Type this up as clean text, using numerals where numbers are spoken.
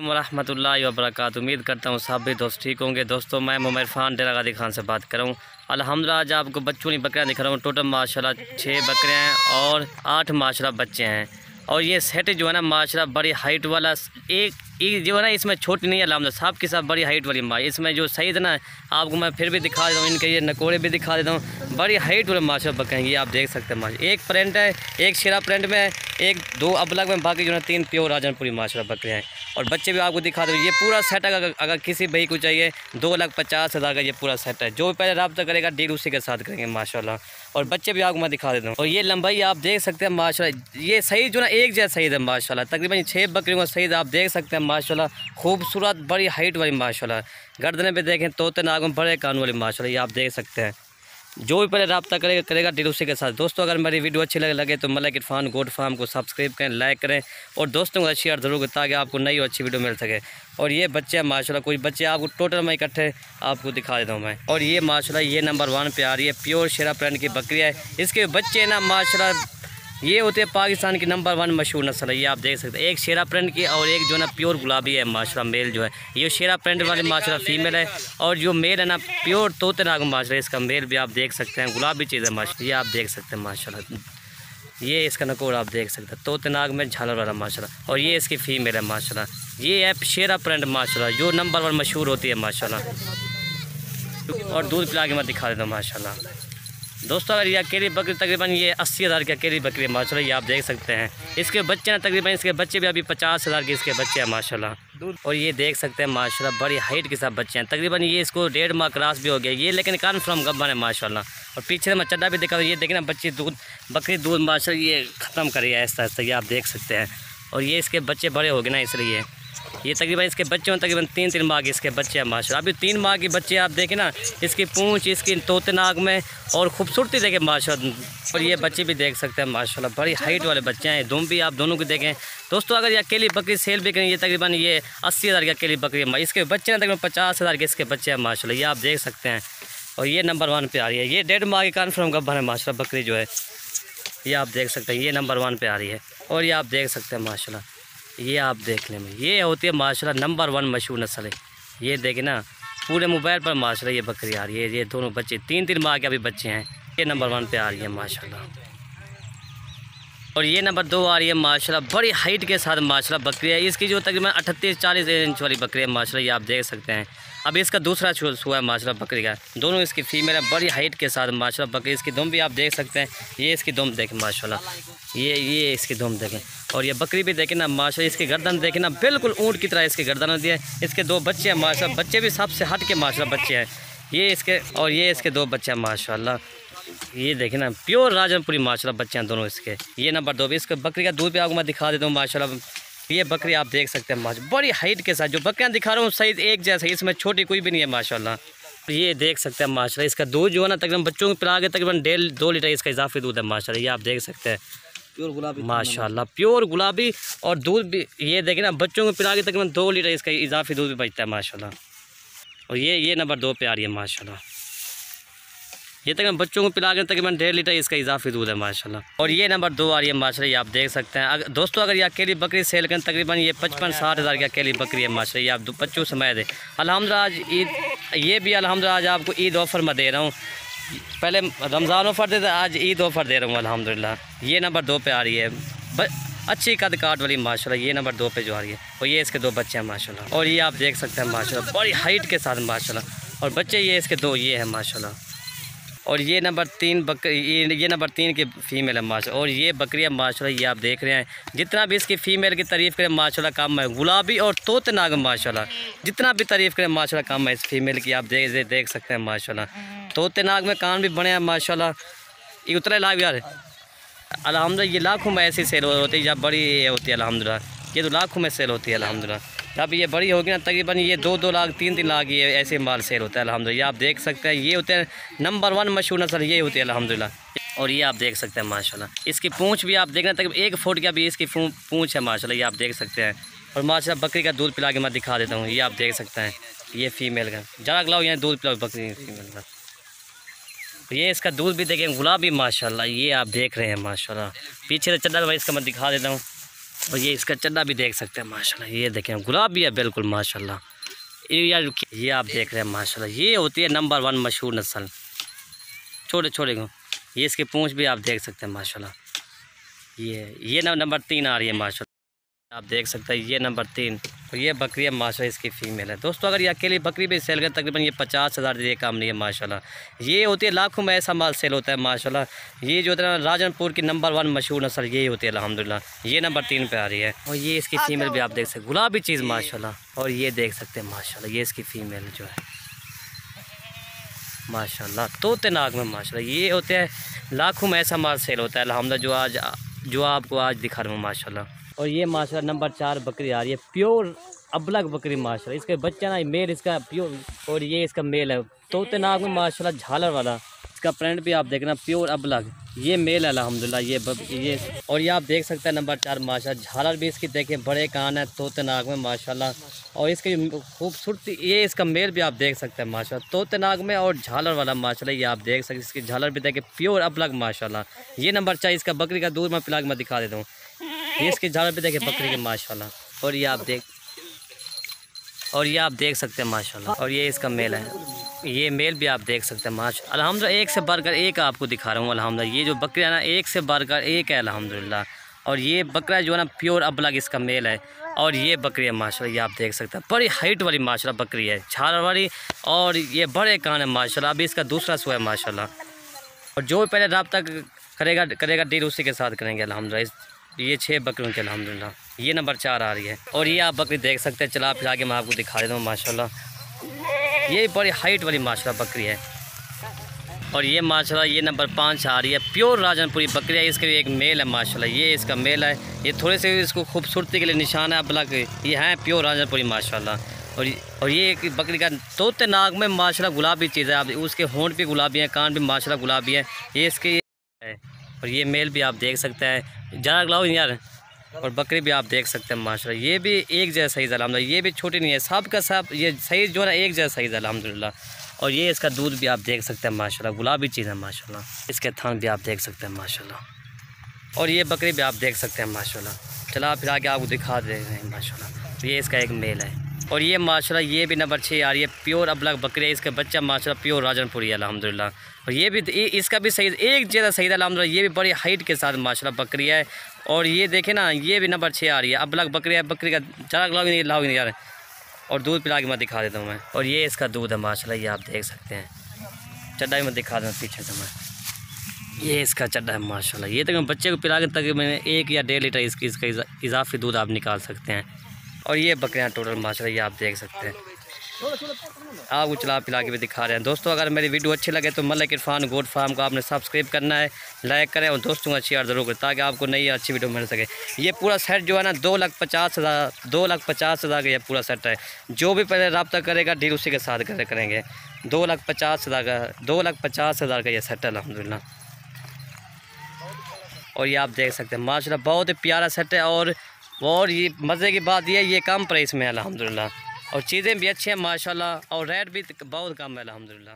रहमतुल्लाहि व बरकातुहू। उम्मीद करता हूँ सब भी दोस्त ठीक होंगे। दोस्तों मैं मोहम्मद इरफान डेरा गाजी खान से बात कर रहा हूँ। अल्हम्दुलिल्लाह आज आपको बच्चों की बकरियाँ दिखा रहा हूँ। टोटल माशाल्लाह 6 बकरियाँ हैं और 8 माशाल्लाह बच्चे हैं। और ये सेट जो है ना माशाल्लाह बड़ी हाइट वाला एक जो है ना इसमें छोटी नहीं है अल्हम्दुलिल्लाह, सब के सब बड़ी हाइट वाली माँ। इसमें जो सही है ना आपको मैं फिर भी दिखा देता हूँ, इनके ये नकोड़े भी दिखा देता हूँ। बड़ी हाइट वाले माशाल्लाह बकरियाँ ये आप देख सकते हैं माशा। एक प्रिंट है, एक शेरा प्रिंट में है, एक 2 अबलग में, बाकी जो है 3 प्योर राजनपुरी माशाल्लाह बकरियाँ हैं। और बच्चे भी आपको दिखा दो। ये पूरा सेट अगर किसी भाई को चाहिए 2,50,000 का ये पूरा सेट है। जो भी पहले रब्ता करेगा डील उसी के साथ करेंगे माशाल्लाह। और बच्चे भी आपको मैं दिखा देता हूँ। और ये लंबाई आप देख सकते हैं माशाल्लाह, ये सही जो ना एक जैसा सही है माशाल्लाह। तकरीबन 6 बकरियों का सही आप देख सकते हैं माशाल्लाह। खूबसूरत बड़ी हाइट वाली माशाल्लाह। गर्दने पे देखें तोते नाग में बड़े कान वाली माशाल्लाह, ये आप देख सकते हैं। जो भी पहले रब्ता करेगा डील उसी के साथ। दोस्तों अगर मेरी वीडियो अच्छी लगे तो मलिक इरफान गोट फार्म को सब्सक्राइब करें, लाइक करें और दोस्तों को शेयर ज़रूर करें ताकि आपको नई और अच्छी वीडियो मिल सके। और ये बच्चे हैं माशाल्लाह, कुछ बच्चे आपको टोटल में इकट्ठे आपको दिखा देता हूँ मैं। और ये माशाल्लाह ये नंबर 1 पे आ रही है, प्योर शेरा प्रिंट की बकरी है। इसके बच्चे ना माशाल्लाह ये होते हैं पाकिस्तान की नंबर 1 मशहूर नस्ल है। ये आप देख सकते हैं, एक शेरा प्रिंट की और एक जो है ना प्योर गुलाबी है माशाल्लाह मेल जो है। ये शेरा प्रिंट वाली माशाल्लाह फीमेल है और जो मेल है ना प्योर तोते नाग माशाल्लाह इसका मेल भी आप देख सकते हैं। गुलाबी चीज़ है माशाल्लाह, ये आप देख सकते हैं माशाल्लाह। ये इसका नकोर आप देख सकते हैं, तोते नाग में झालर वाला माशाल्लाह। और ये इसकी फीमेल है माशाल्लाह। ये है शेरा प्रिंट माशाल्लाह जो नंबर 1 मशहूर होती है माशाल्लाह। और दूध पिला के मैं दिखा देता हूँ माशाल्लाह। दोस्तों अगर ये अकेली बकरी तकरीबन ये 80,000 की अकेली बकरी है माशाल्लाह, ये आप देख सकते हैं। इसके बच्चे ना तकरीबन इसके बच्चे भी अभी 50,000 के इसके बच्चे हैं माशाल्लाह। और ये देख सकते हैं माशाल्लाह बड़ी हाइट के साथ बच्चे हैं। तकरीबन ये इसको 1.5 माह क्रॉस भी हो गया ये, लेकिन कन्फर्म गब्बन है माशाल्लाह। और पीछे मैं चड्डा भी दिखा, ये देखें ना बच्चे दूध बकरी दूध माशाल्लाह ये ख़त्म करी है ऐसा ऐसा, ये आप देख सकते हैं। और ये इसके बच्चे बड़े हो गए ना इसलिए ये तकरीबन इसके बच्चे हैं तकरीबन 3 माह के इसके बच्चे हैं माशाल्लाह। अभी 3 माह के बच्चे आप देखें ना, इसकी पूंछ इसकी तोते नाग में और खूबसूरती देखें माशाल्लाह। और ये बच्चे भी देख सकते हैं माशाल्लाह, बड़ी हाइट वाले बच्चे हैं। दुम भी आप दोनों को देखें। दोस्तों अगर ये अकेली बकरी सेल भी करें ये तकरीबन ये 80,000 की अकेली बकरी है। इसके बच्चे हैं तकरीबन 50,000 के इसके बच्चे हैं माशाल्लाह, ये आप देख सकते हैं। और ये नंबर 1 पे आ रही है, ये 1.5 माह की कन्फर्म गब्बर है माशाल्लाह बकरी जो है, ये आप देख सकते हैं। ये नंबर 1 पे आ रही है। और ये आप देख सकते हैं माशाल्लाह, ये आप देख लें ये होती है माशाल्लाह नंबर 1 मशहूर नस्ल है। ये देखें ना पूरे मोबाइल पर माशाल्लाह ये बकरी आ रही है। ये दोनों बच्चे 3 माह के अभी बच्चे हैं। ये नंबर 1 पे आ रही है माशाल्लाह। और ये नंबर 2 आ रही है माशाल्लाह, बड़ी हाइट के साथ माशाल्लाह बकरी है। इसकी जो तकरीबन 38-40 इंच वाली बकरी है माशाल्लाह, ये आप देख सकते हैं। अभी इसका दूसरा हुआ है माशाल्लाह बकरी का। दोनों इसकी फीमेल है, बड़ी हाइट के साथ माशाल्लाह बकरी। इसकी दुम भी आप देख सकते हैं, ये इसकी दुम देखें माशाल्लाह, ये इसकी दुम देखें। और ये बकरी भी देखें ना माशाल्लाह, इसकी गर्दन देखें ना बिल्कुल ऊँट की तरह इसकी गर्दन होती है। इसके 2 बच्चे हैं माशाल्लाह, बच्चे भी सबसे हट के माशाल्लाह बच्चे हैं ये इसके। और ये इसके 2 बच्चे हैं माशाल्लाह, ये देखें ना प्योर राजनपुरी माशाल्लाह बच्चे हैं दोनों इसके। ये नंबर 2 भी इसके बकरी का दूध भी आपको मैं दिखा देता हूँ माशाल्लाह। ये बकरी आप देख सकते हैं माशाल्लाह, बड़ी हाइट के साथ जो बकरियाँ दिखा रहा हूँ सही एक जैसा, इसमें छोटी कोई भी नहीं है माशाल्लाह। ये देख सकते हैं माशाल्लाह, इसका दूध जो है ना तकरीबन बच्चों को पिला के तकरीबन 1.5-2 लीटर इसका इजाफी दूध है माशाल्लाह, ये आप देख सकते हैं। प्योर गुलाबी माशाल्लाह, प्योर गुलाबी। और दूध भी ये देखें ना बच्चों को पिला के तकरीबन 2 लीटर इसका इजाफी दूध भी बचता है माशाल्लाह। और ये नंबर 2 पे आ रही है माशाल्लाह, ये तकरीबन बच्चों को पिला के तकरीबन 1.5 लीटर इसका इजाफी दूध है माशाल्लाह। और ये नंबर 2 आ रही है माशाल्लाह, ये आप देख सकते हैं। दोस्तों अगर ये अकेली बकरी सेल करें तकरीबन ये 55-60 हज़ार की अकेली बकरी है माशाल्लाह, ये आप बच्चों समय दे। अल्हम्दुलिल्लाह आज ईद, ये भी अल्हम्दुलिल्लाह आज आपको ईद ऑफ़र में दे रहा हूँ। पहले रमज़ान ऑफ़र देते, आज ईद ऑफ़र दे रहा हूँ अल्हम्दुलिल्लाह। ये नंबर 2 पे आ रही है, अच्छी कद काट वाली माशाल्लाह, ये नंबर 2 पे जो आ रही है। और ये इसके 2 बच्चे हैं माशाल्लाह। और ये आप देख सकते हैं माशाल्लाह, बड़ी हाइट के साथ माशाल्लाह। और बच्चे ये इसके 2 ये हैं माशाल्लाह। और ये नंबर 3 बकरी, ये नंबर 3 की फ़ीमेल है माशाल्लाह। और ये बकरियाँ माशाल्लाह ये आप देख रहे हैं, जितना भी इसकी फ़ीमेल की तारीफ़ करें माशाल्लाह कम है। गुलाबी और तोते नाग माशाल्लाह, जितना भी तारीफ़ करें माशाल्लाह कम है इस फीमेल की। आप देख सकते हैं माशाल्लाह, तोते नाग में कान भी बने हैं माशाल्लाह। ये उतरे लाभ यार अल्हम्दुलिल्लाह, ये लाखों में ऐसी सेल होती है जब बड़ी होती है अल्हम्दुलिल्लाह, ये तो लाखों में सेल होती है अल्हम्दुलिल्लाह। जब ये बड़ी होगी ना तकरीबन ये 2-2 लाख 3-3 लाख ये ऐसे माल सेल होता है अल्हम्दुलिल्लाह। आप देख सकते हैं ये होते हैं नंबर 1 मशहूर नस्ल, ये होती है अल्हम्दुलिल्लाह। और ये आप देख सकते हैं माशाल्लाह, इसकी पूँछ भी आप देखना तकरीबन 1 फुट का भी इसकी पूँछ है माशाल्लाह, ये आप देख सकते हैं। और माशाल्लाह बकरी का दूध पिला के मैं दिखा देता हूँ, ये आप देख सकते हैं। ये फीमेल का जरा गलाओ यहाँ दूध पिलाओ बकरी फीमेल का। ये इसका दूध भी देखें गुलाबी माशाल्लाह, ये आप देख रहे हैं माशाल्लाह। पीछे से चद्दर भाई इसका मैं दिखा देता हूँ, और ये इसका चड्डा भी देख सकते हैं माशाल्लाह, ये देखें गुलाबी है बिल्कुल माशाल्लाह। ये यार ये आप देख रहे हैं माशाल्लाह, ये होती है नंबर 1 मशहूर नस्ल, छोटे छोटे को। ये इसकी पूँछ भी आप देख सकते हैं माशाल्लाह। ये नंबर 3 आ रही है माशाल्लाह, आप देख सकते हैं ये नंबर 3। और ये बकरी है माशाल्लाह, इसकी फ़ीमेल है। दोस्तों अगर ये अकेली बकरी भी सेल करें तकरीबन ये 50,000 ये काम नहीं है माशाल्लाह। ये होती है लाखों में ऐसा माल सेल होता है माशाल्लाह। ये जो है राजनपुर की नंबर 1 मशहूर नस्ल यही होती है अल्हम्दुलिल्लाह। ये नंबर 3 पे आ रही है। और ये इसकी फ़ीमेल भी आप देख सकते हैं, गुलाबी चीज़ माशाल्लाह। और ये देख सकते हैं माशाल्लाह, ये इसकी फ़ीमेल जो है माशाल्लाह, तोते नाग में माशाल्लाह। ये होते हैं लाखों में ऐसा माल सेल होता है अल्हम्दुलिल्लाह, जो आपको आज दिखा रहा हूँ माशाल्लाह। और ये माशाल्लाह नंबर 4 बकरी आ रही है, प्योर अबलग बकरी माशाल्लाह। इसके बच्चा ना मेल इसका प्योर, और ये इसका मेल है तोते नाग में माशाल्लाह, झालर वाला। इसका प्रिंट भी आप देखना प्योर अबलग, ये मेल है अल्हम्दुलिल्लाह। ये और ये आप देख सकते हैं नंबर 4 माशाल्लाह, झालर भी इसकी देखें, बड़े कान है तोते नाग में माशाल्लाह। और इसकी खूबसूरती, ये इसका मेल भी आप देख सकते हैं माशाल्लाह, तोते नाग में और झालर वाला माशाल्लाह। ये आप देख सकते हैं, इसकी झालर भी देखें प्योर अबलग माशाल्लाह। ये नंबर 4 इसका बकरी का दूध मैं पिला के मैं दिखा देता हूँ। ये इसकी झालर भी देखें बकरी के माशाल्लाह। और ये आप देख सकते हैं माशाल्लाह। और ये इसका मेल है, ये मेल भी आप देख सकते हैं माशाल्लाह। अल्हम्दुलिल्लाह एक से बढ़कर एक आपको दिखा रहा हूँ अल्हम्दुलिल्लाह। ये जो बकरी है ना एक से बढ़कर एक है अल्हम्दुलिल्लाह। और ये बकरा जो है ना प्योर अबलग इसका मेल है। और ये बकरी है माशाल्लाह, ये आप देख सकते हैं बड़ी हाइट वाली माशाल्लाह बकरी है, झालर वाली। और ये बड़े कान है माशाल्लाह। अभी इसका दूसरा सो है माशाल्लाह। और जो पहले रब्ता करेगा डील उसी के साथ करेंगे अल्हम्दुलिल्लाह। ये 6 बकरियों के अल्हम्दुलिल्लाह। ये नंबर 4 आ रही है। और ये आप बकरी देख सकते हैं, चला फिरा के मैं आपको दिखा देता हूँ माशाल्लाह। ये बड़ी हाइट वाली माशाल्लाह बकरी है। और ये माशाल्लाह ये नंबर 5 आ रही है, प्योर राजनपुरी बकरी है। इसके एक मेल है माशाल्लाह, ये इसका मेल है। ये थोड़े से इसको खूबसूरती के लिए निशान है अबलग, ये है प्योर राजनपुरी माशाल्लाह। और ये एक बकरी का तोते नाग में माशाल्लाह गुलाबी चीज़ है। आप उसके होंठ भी गुलाबी हैं, कान भी माशाल्लाह गुलाबी है। ये इसके है। और ये मेल भी आप देख सकते हैं, ज़्यादा गलाओ यार। और बकरी भी आप देख सकते हैं माशाल्लाह, ये भी एक जैसा साइज़ अल्हम्दुलिल्लाह। ये भी छोटी नहीं है, सब का सब ये साइज़ जो है एक जैसा साइज़ अल्हम्दुलिल्लाह। और ये इसका दूध भी आप देख सकते हैं माशाल्लाह, गुलाबी चीज़ है माशाल्लाह। इसके थान भी आप देख सकते हैं माशाल्लाह। और ये बकरी भी आप देख सकते हैं माशाल्लाह, चला फिर आके आपको दिखा दे रहे हैं माशाल्लाह। ये इसका एक मेल है। और ये माशाल्लाह ये भी नंबर 6 आ रही है, प्योर अबलग बकरी है। इसका बच्चा माशाल्लाह प्योर राजनपुरी है अल्हम्दुलिल्लाह। और ये भी इसका भी सही एक जैसा सही अल्हम्दुलिल्लाह। ये भी बड़ी हाइट के साथ माशाल्लाह बकरी है। और ये देखें ना, ये भी नंबर 6 आ रही है, अबलग बकरी है। बकरी का ज़्यादा लाओगे नहीं यार। और दूध पिला के मैं दिखा देता हूँ मैं। और ये इसका दूध है माशाल्लाह, ये आप देख सकते हैं। चड्डा भी मैं दिखा दूँ पीछे से मैं। ये इसका चड्डा है माशाल्लाह। ये तक बच्चे को पिला के तकरीबन 1 या 1.5 लीटर इसका इजाफी दूध आप निकाल सकते हैं। और ये बकरियाँ टोटल माशाल्लाह ये आप देख सकते हैं, आपको चला पिला के भी दिखा रहे हैं। दोस्तों अगर मेरी वीडियो अच्छी लगे तो मलिक इरफान गोट फार्म को आपने सब्सक्राइब करना है, लाइक करें और दोस्तों को शेयर ज़रूर करें ताकि आपको नई अच्छी वीडियो मिल सके। ये पूरा सेट जो है ना 2,50,000 का ये पूरा सेट है। जो भी पहले रब्ता करेगा डील उसी के साथ करेंगे। 2,50,000 का ये सेट है अल्हम्दुलिल्लाह। और ये आप देख सकते हैं माशाल्लाह बहुत ही प्यारा सेट है। और ये मज़े की बात ये कम प्राइस में है अल्हम्दुलिल्लाह। और चीज़ें भी अच्छी हैं माशाल्लाह, और रेट भी बहुत कम है अल्हम्दुलिल्लाह।